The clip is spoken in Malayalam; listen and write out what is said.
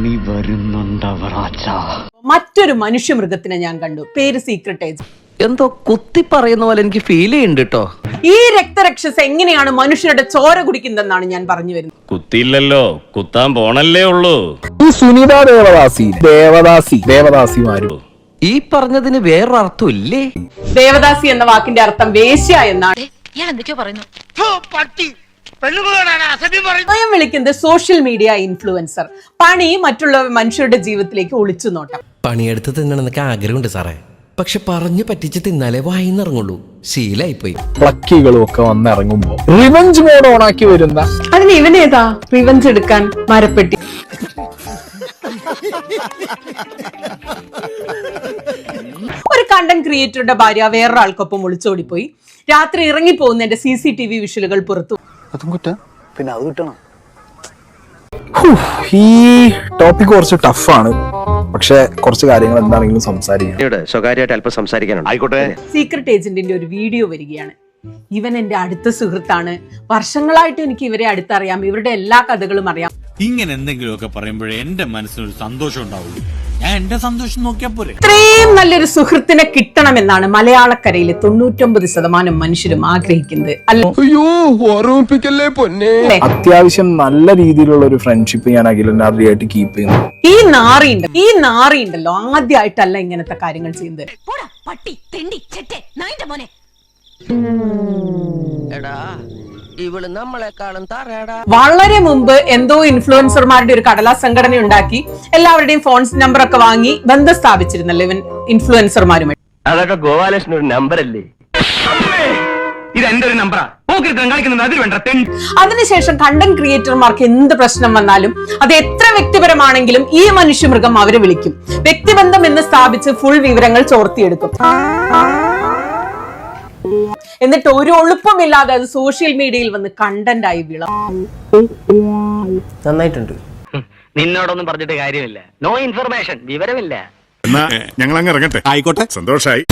പണി വരുന്നുണ്ടവറാച്ച. മറ്റൊരു മനുഷ്യമൃഗത്തിനെ ഞാൻ കണ്ടു, പേര് സീക്രട്ട് ഏജന്റ്. എന്തോ കുത്തി പറയുന്ന പോലെ എനിക്ക് ഫീൽ ചെയ്യുന്നുണ്ട് കേട്ടോ. ഈ രക്തരക്ഷസ് എങ്ങനെയാണ് മനുഷ്യരുടെ ചോര കുടിക്കുന്നതെന്നാണ് ഞാൻ പറഞ്ഞു വരുന്നത്. കുത്തിയില്ലല്ലോ, കുത്താൻ പോണല്ലേ ഉള്ളൂ. ഈ സുനിത ദേവദാസിമാരും ഈ പറഞ്ഞതിന് വേറൊരർത്ഥം ഇല്ലേ? ദേവദാസി എന്ന വാക്കിന്റെ അർത്ഥം വേശ്യ എന്നാണ്. സ്വയം വിളിക്കുന്നത് സോഷ്യൽ മീഡിയ ഇൻഫ്ലുവൻസർ. പണി മറ്റുള്ള മനുഷ്യരുടെ ജീവിതത്തിലേക്ക് ഒളിച്ചു നോട്ടം. പണിയെടുത്ത് തിന്നണമെന്നൊക്കെ ആഗ്രഹമുണ്ട് സാറേ, പക്ഷെ പറഞ്ഞു പറ്റിച്ച് തിന്നാലേ വായിന്നിറങ്ങുള്ളൂ. ശീലായിപ്പോയി. പ്ലക്കികളും ഒക്കെ വന്നിറങ്ങുമ്പോ റിവഞ്ച് മോഡ് ഓണാക്കി വരുന്ന അതിന് ഇവനേതാ റിവഞ്ച് എടുക്കാൻ? മരപ്പെട്ടി. ഒരു കണ്ടന്റ് ക്രിയേറ്ററുടെ ഭാര്യ വേറൊരാൾക്കൊപ്പം ഒളിച്ചോടിപ്പോയി. രാത്രി ഇറങ്ങി പോകുന്നതിന്റെ CCTV വിഷ്വലുകൾ പുറത്തു. പിന്നെ അത് കിട്ടണം. ഈ ടോപ്പിക് കുറച്ച് ടഫാണ്, പക്ഷെ കുറച്ച് കാര്യങ്ങൾ എന്താണെങ്കിലും സംസാരിക്കാം. സ്വകാര്യമായിട്ട് അല്പം സംസാരിക്കാനുണ്ട്. ആയിക്കോട്ടെ. സീക്രട്ട് ഏജന്റിന്റെ ഒരു വീഡിയോ വരികയാണ്. ഇവൻ എന്റെ അടുത്ത സുഹൃത്താണ്, വർഷങ്ങളായിട്ട് എനിക്ക് ഇവരെ അടുത്തറിയാം, ഇവരുടെ എല്ലാ കഥകളും അറിയാം. ഇങ്ങനെ എന്തെങ്കിലുമൊക്കെ പറയുമ്പോഴേ എന്റെ മനസ്സിനൊരു സന്തോഷം ഉണ്ടാവുള്ളൂ. ഞാൻ എന്റെ സന്തോഷം നോക്കിയാ പോരെ. ഇത്രയും നല്ലൊരു സുഹൃത്തിനെ കിട്ടണമെന്നാണ് മലയാളക്കരയിലെ 99% മനുഷ്യരും ആഗ്രഹിക്കുന്നത്. അത്യാവശ്യം നല്ല രീതിയിലുള്ള ഒരു ഫ്രണ്ട്ഷിപ്പ് ഞാൻ അഖിലനാഥിയായിട്ട് കീപ്പ് ചെയ്യുന്നു. ഈ നാറിയുണ്ടല്ലോ ആദ്യമായിട്ടല്ല ഇങ്ങനത്തെ കാര്യങ്ങൾ ചെയ്യുന്നത്. വളരെ മുമ്പ് എന്തോ ഇൻഫ്ലുവൻസർമാരുടെ ഒരു കടലാസ് സംഘടന ഉണ്ടാക്കി എല്ലാവരുടെയും ഫോൺ നമ്പർ ഒക്കെ വാങ്ങി ബന്ധം സ്ഥാപിച്ചിരുന്നല്ലോ ഇവൻ ഇൻഫ്ലുവൻസർമാരുമായി. അതൊക്കെ ഗോപാലകൃഷ്ണൻ ഒരു നമ്പറല്ലേ? ഇത് എന്റെ ഒരു നമ്പറാ. അതിനുശേഷം കണ്ടന്റ് ക്രിയേറ്റർമാർക്ക് എന്ത് പ്രശ്നം വന്നാലും അത് എത്ര വ്യക്തിപരമാണെങ്കിലും ഈ മനുഷ്യമൃഗം അവരെ വിളിക്കും. വ്യക്തിബന്ധം എന്ന് സ്ഥാപിച്ച് ഫുൾ വിവരങ്ങൾ ചോർത്തിയെടുക്കും. എന്നിട്ട് ഒരു ഒളുപ്പമില്ലാതെ അത് സോഷ്യൽ മീഡിയയിൽ വന്ന് കണ്ടന്റ് ആയി വീഴും. നന്നായിട്ടുണ്ട്. നിന്നോടൊന്നും പറഞ്ഞിട്ട് കാര്യമില്ല. നോ ഇൻഫർമേഷൻ, വിവരമില്ല. ഞങ്ങൾ അങ്ങ് ഇറങ്ങട്ടെ. ആയിക്കോട്ടെ, സന്തോഷായി.